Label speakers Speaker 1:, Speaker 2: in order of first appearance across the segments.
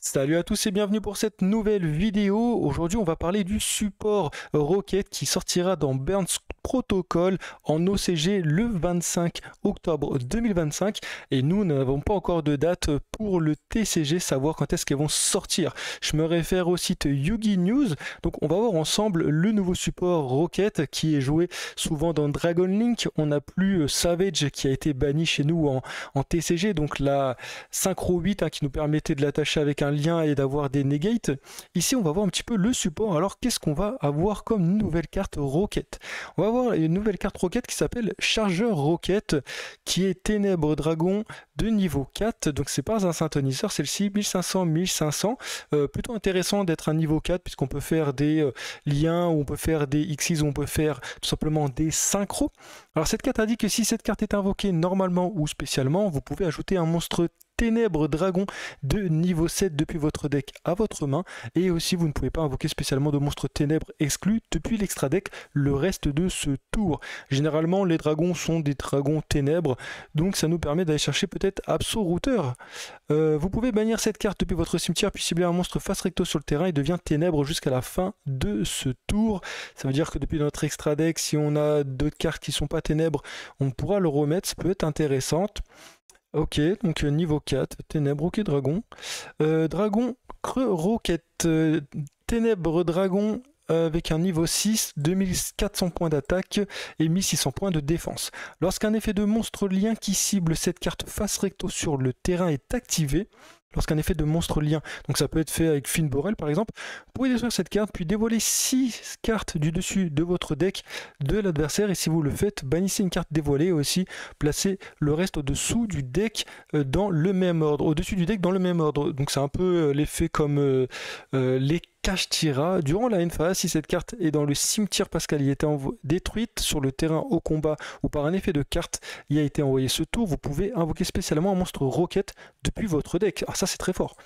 Speaker 1: Salut à tous et bienvenue pour cette nouvelle vidéo. Aujourd'hui, on va parler du support Rocket qui sortira dans Burns Protocol en OCG le 25 octobre 2025 et nous n'avons pas encore de date pour le TCG, savoir quand est-ce qu'elles vont sortir. Je me réfère au site Yugi News. Donc on va voir ensemble le nouveau support Rocket qui est joué souvent dans Dragon Link. On n'a plus Savage qui a été banni chez nous en TCG, donc la Synchro 8 qui nous permettait de l'attacher avec un lien et d'avoir des negates. Ici on va voir un petit peu le support. Alors qu'est-ce qu'on va avoir comme nouvelle carte Rocket? On va avoir une nouvelle carte Rocket qui s'appelle Chargeur Rocket, qui est Ténèbres Dragon de niveau 4. Donc c'est pas un synthoniseur, celle-ci 1500-1500. Plutôt intéressant d'être un niveau 4 puisqu'on peut faire des liens, ou on peut faire des Xyz, ou on peut faire tout simplement des synchros. Alors cette carte indique que si cette carte est invoquée normalement ou spécialement, vous pouvez ajouter un monstre Ténèbres Dragon de niveau 7 depuis votre deck à votre main, et aussi vous ne pouvez pas invoquer spécialement de monstres ténèbres exclus depuis l'extra deck le reste de ce tour. Généralement les dragons sont des dragons ténèbres, donc ça nous permet d'aller chercher peut-être Abso Router. Vous pouvez bannir cette carte depuis votre cimetière puis cibler un monstre face recto sur le terrain et devient ténèbres jusqu'à la fin de ce tour. Ça veut dire que depuis notre extra deck, si on a d'autres cartes qui sont pas ténèbres, on pourra le remettre, ça peut être intéressant. Ok, donc niveau 4, Ténèbres, ok, Dragon. Dragon, Creux, Rocket, Ténèbres, Dragon avec un niveau 6, 2400 points d'attaque et 1600 points de défense. Lorsqu'un effet de monstre lien qui cible cette carte face recto sur le terrain est activé, lorsqu'un effet de monstre lien, donc ça peut être fait avec Finn Borel par exemple, vous pouvez détruire cette carte puis dévoiler 6 cartes du dessus de votre deck de l'adversaire, et si vous le faites, bannissez une carte dévoilée et aussi placez le reste au-dessous du deck dans le même ordre, au-dessus du deck dans le même ordre. Donc c'est un peu l'effet comme les Kashtira. Durant la end phase, si cette carte est dans le cimetière parce qu'elle y était détruite sur le terrain au combat ou par un effet de carte y a été envoyé ce tour, vous pouvez invoquer spécialement un monstre Rocket depuis votre deck. Alors ça c'est très fort.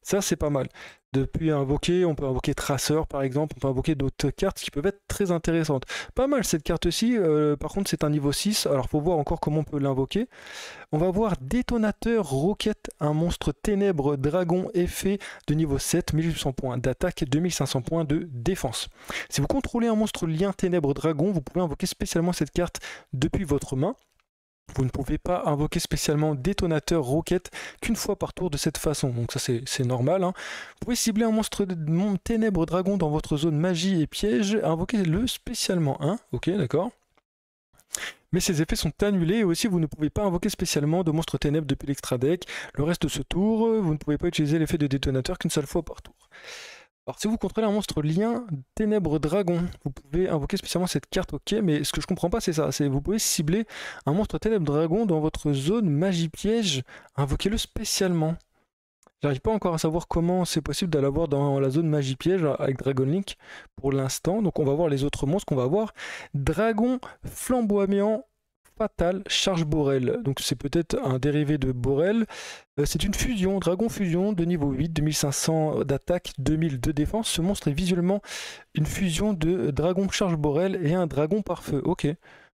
Speaker 1: Ça c'est pas mal. Depuis invoquer, on peut invoquer Traceur par exemple, on peut invoquer d'autres cartes qui peuvent être très intéressantes. Pas mal cette carte-ci, par contre c'est un niveau 6, alors faut voir encore comment on peut l'invoquer. On va voir Détonateur Rocket, un monstre ténèbres dragon effet de niveau 7, 1800 points d'attaque et 2500 points de défense. Si vous contrôlez un monstre lien ténèbres dragon, vous pouvez invoquer spécialement cette carte depuis votre main. Vous ne pouvez pas invoquer spécialement Détonateur Rocket qu'une fois par tour de cette façon, donc ça c'est normal. Vous pouvez cibler un monstre de ténèbres dragon dans votre zone magie et piège, invoquez-le spécialement. Ok, d'accord. Mais ces effets sont annulés, et aussi vous ne pouvez pas invoquer spécialement de monstres ténèbres depuis l'extra deck. Le reste de ce tour, vous ne pouvez pas utiliser l'effet de détonateur qu'une seule fois par tour. Alors si vous contrôlez un monstre lien ténèbres dragon, vous pouvez invoquer spécialement cette carte, ok, mais ce que je comprends pas c'est ça, c'est vous pouvez cibler un monstre ténèbres dragon dans votre zone magie piège, invoquez-le spécialement. J'arrive pas encore à savoir comment c'est possible d'aller l'avoir dans la zone magie piège avec Dragon Link pour l'instant, donc on va voir les autres monstres qu'on va voir. Dragon flamboyant Fatal Charge Borel, donc c'est peut-être un dérivé de Borel. C'est une fusion, Dragon Fusion de niveau 8, 2500 d'attaque, 2000 de défense. Ce monstre est visuellement une fusion de Dragon Charge Borel et un Dragon par feu, ok.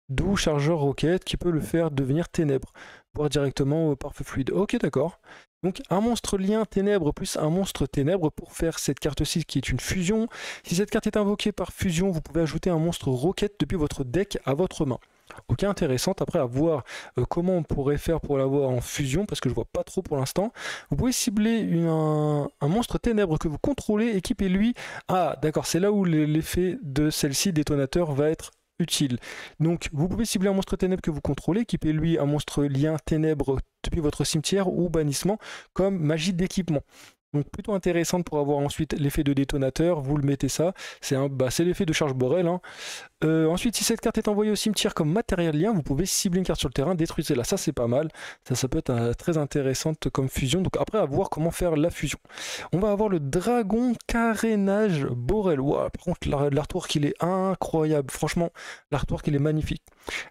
Speaker 1: D'où Chargeur Rocket qui peut le faire devenir ténèbres, voire directement par feu fluide, ok d'accord. Donc un monstre lien ténèbres plus un monstre ténèbres pour faire cette carte-ci qui est une fusion. Si cette carte est invoquée par fusion, vous pouvez ajouter un monstre Rocket depuis votre deck à votre main. Ok, intéressante. Après, à voir comment on pourrait faire pour l'avoir en fusion, parce que je vois pas trop pour l'instant. Vous pouvez cibler un monstre ténèbres que vous contrôlez, équipez-lui. Ah, d'accord, c'est là où l'effet de celle-ci, détonateur, va être utile. Donc, vous pouvez cibler un monstre ténèbres que vous contrôlez, équipez-lui un monstre lien ténèbres depuis votre cimetière ou bannissement comme magie d'équipement. Donc plutôt intéressante pour avoir ensuite l'effet de détonateur, vous le mettez ça, c'est l'effet de charge Borel. Ensuite, si cette carte est envoyée au cimetière comme matériel lien, vous pouvez cibler une carte sur le terrain, détruisez-la, ça c'est pas mal, ça peut être très intéressante comme fusion, donc après à voir comment faire la fusion. On va avoir le Dragon Carénage Borel, wow, par contre l'artwork il est incroyable, franchement l'artwork il est magnifique.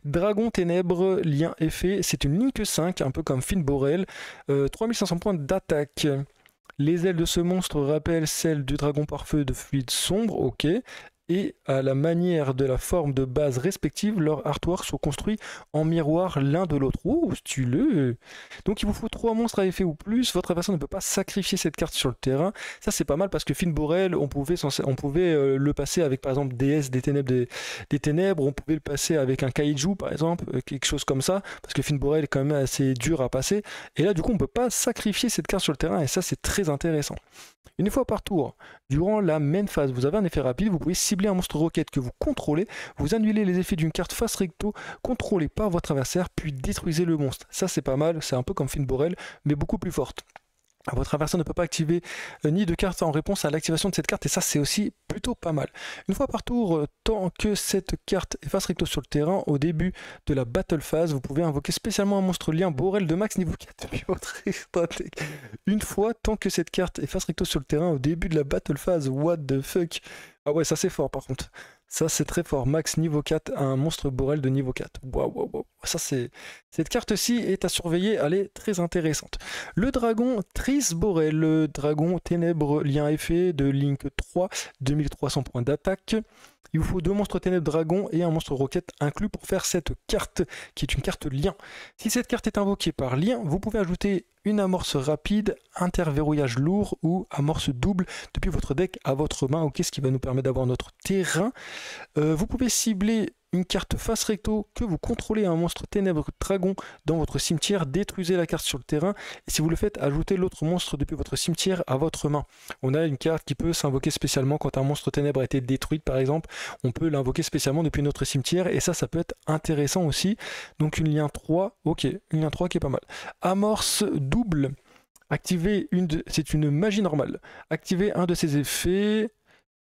Speaker 1: Dragon Ténèbres, lien effet, c'est une Link 5, un peu comme Finn Borel, 3500 points d'attaque. Les ailes de ce monstre rappellent celles du dragon par feu de fluide sombre, ok. et à la manière de la forme de base respective, leurs artworks sont construits en miroir l'un de l'autre. Oh, stylé! Donc il vous faut 3 monstres à effet ou plus, votre adversaire ne peut pas sacrifier cette carte sur le terrain. Ça c'est pas mal parce que Finborel, on pouvait le passer avec par exemple DS des ténèbres, on pouvait le passer avec un Kaiju par exemple, quelque chose comme ça, parce que Finborel est quand même assez dur à passer. Et là du coup on peut pas sacrifier cette carte sur le terrain et ça c'est très intéressant. Une fois par tour, durant la main phase, vous avez un effet rapide, vous pouvez cibler un monstre roquette que vous contrôlez, vous annulez les effets d'une carte face recto contrôlée par votre adversaire, puis détruisez le monstre. Ça c'est pas mal, c'est un peu comme Finborel, mais beaucoup plus forte. Votre adversaire ne peut pas activer ni de carte en réponse à l'activation de cette carte, et ça c'est aussi plutôt pas mal. Une fois par tour, tant que cette carte est face recto sur le terrain, au début de la battle phase, vous pouvez invoquer spécialement un monstre lien Borel de max niveau 4 depuis votre stratège. Une fois, tant que cette carte est face recto sur le terrain, au début de la battle phase, what the fuck. Ah ouais, ça c'est fort par contre. Ça c'est très fort, max niveau 4 à un monstre Borel de niveau 4. Waouh, waouh, waouh. Ça c'est... Cette carte-ci est à surveiller, elle est très intéressante. Le dragon Triss Borel, le dragon ténèbres lien effet de Link 3, 2300 points d'attaque. Il vous faut 2 monstres ténèbres dragon et un monstre roquette inclus pour faire cette carte, qui est une carte lien. Si cette carte est invoquée par lien, vous pouvez ajouter une amorce rapide, interverrouillage lourd ou amorce double depuis votre deck à votre main, ok, ce qui va nous permettre d'avoir notre terrain. Vous pouvez cibler une carte face recto que vous contrôlez un monstre ténèbres dragon dans votre cimetière, détruisez la carte sur le terrain et si vous le faites, ajoutez l'autre monstre depuis votre cimetière à votre main. On a une carte qui peut s'invoquer spécialement quand un monstre ténèbres a été détruit par exemple, on peut l'invoquer spécialement depuis notre cimetière et ça peut être intéressant aussi. Donc une lien 3, ok, une lien 3 qui est pas mal. Amorce double, activez c'est une magie normale, activez un de ses effets.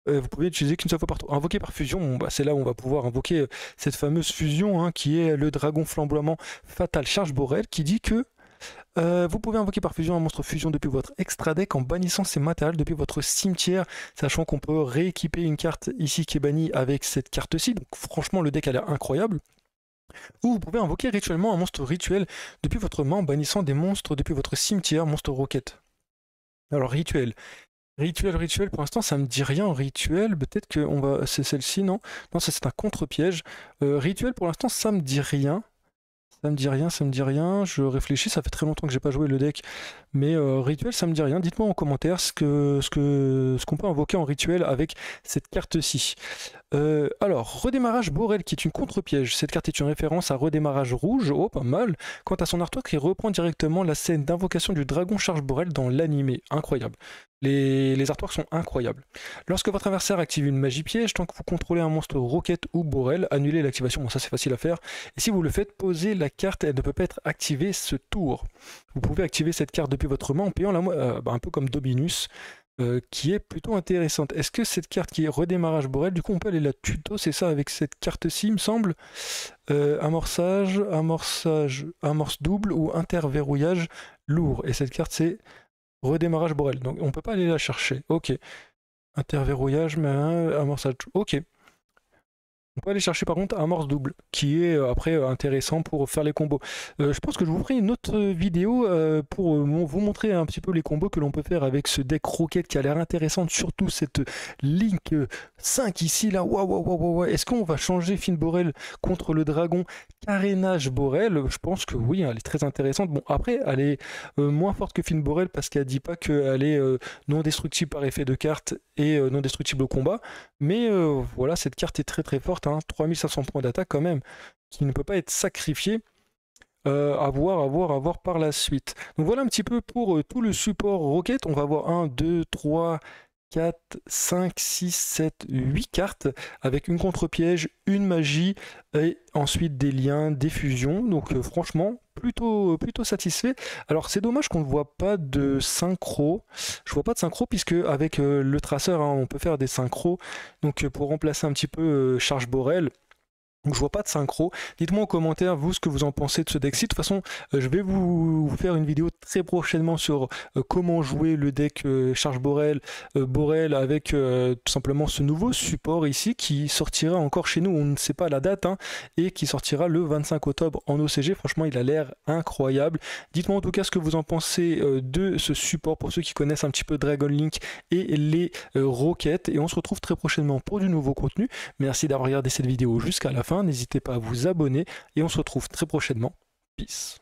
Speaker 1: Vous pouvez l'utiliser qu'une seule fois par tour. Invoquer par fusion, bon, bah, c'est là où on va pouvoir invoquer cette fameuse fusion hein, qui est le dragon flamboiement fatal charge Borel qui dit que vous pouvez invoquer par fusion un monstre fusion depuis votre extra deck en bannissant ses matériels depuis votre cimetière, sachant qu'on peut rééquiper une carte ici qui est bannie avec cette carte-ci. Donc franchement le deck a l'air incroyable. Ou vous pouvez invoquer rituellement un monstre rituel depuis votre main en bannissant des monstres depuis votre cimetière, monstre roquette. Alors rituel. Rituel, pour l'instant ça me dit rien en rituel, peut-être que c'est celle-ci, non? Non, ça c'est un contre-piège. Rituel pour l'instant ça me dit rien. Ça me dit rien, je réfléchis, ça fait très longtemps que j'ai pas joué le deck, mais rituel ça me dit rien. Dites-moi en commentaire ce qu'on peut invoquer en rituel avec cette carte-ci. Alors, redémarrage Borel qui est une contre-piège. Cette carte est une référence à redémarrage rouge, oh pas mal. Quant à son artwork, il reprend directement la scène d'invocation du dragon charge Borel dans l'animé. Incroyable. Les artworks sont incroyables. Lorsque votre adversaire active une magie piège, tant que vous contrôlez un monstre roquette ou Borel, annulez l'activation. Bon, ça c'est facile à faire. Et si vous le faites, posez la carte, elle ne peut pas être activée ce tour. Vous pouvez activer cette carte depuis votre main en payant un peu comme Dominus. Qui est plutôt intéressante. Est-ce que cette carte qui est redémarrage Borel, du coup on peut aller la tuto, c'est ça avec cette carte-ci, il me semble. Amorçage, amorce double ou interverrouillage lourd. Et cette carte c'est redémarrage Borel. Donc on peut pas aller la chercher. Ok. Interverrouillage, mais amorçage. Ok. On peut aller chercher par contre amorce double, qui est après intéressant pour faire les combos. Je pense que je vous ferai une autre vidéo pour vous montrer un petit peu les combos que l'on peut faire avec ce deck Rocket qui a l'air intéressante, surtout cette Link 5 ici, là. Waouh. Est-ce qu'on va changer Finborel contre le dragon Carénage Borel? Je pense que oui, elle est très intéressante. Bon, après, elle est moins forte que Finborel parce qu'elle dit pas qu'elle est non destructible par effet de carte et non destructible au combat. Mais voilà, cette carte est très très forte, hein, 3500 points d'attaque quand même, qui ne peut pas être sacrifié. À voir par la suite. Donc voilà un petit peu pour tout le support Rocket. On va avoir 1, 2, 3, 4, 5, 6, 7, 8 cartes avec une contre-piège, une magie et ensuite des liens, des fusions. Donc franchement, plutôt satisfait. Alors c'est dommage qu'on ne voit pas de synchro. Je vois pas de synchro puisque avec le traceur, hein, on peut faire des synchros. Donc pour remplacer un petit peu Charge Borel, Donc je vois pas de synchro. Dites-moi en commentaire vous ce que vous en pensez de ce deck-ci. De toute façon, je vais vous faire une vidéo très prochainement sur comment jouer le deck Charge Borel avec tout simplement ce nouveau support ici qui sortira encore chez nous, on ne sait pas la date, hein, et qui sortira le 25 octobre en OCG. Franchement, il a l'air incroyable. Dites-moi en tout cas ce que vous en pensez de ce support pour ceux qui connaissent un petit peu Dragon Link et les roquettes. Et on se retrouve très prochainement pour du nouveau contenu. Merci d'avoir regardé cette vidéo jusqu'à la fin. N'hésitez pas à vous abonner et on se retrouve très prochainement. Peace.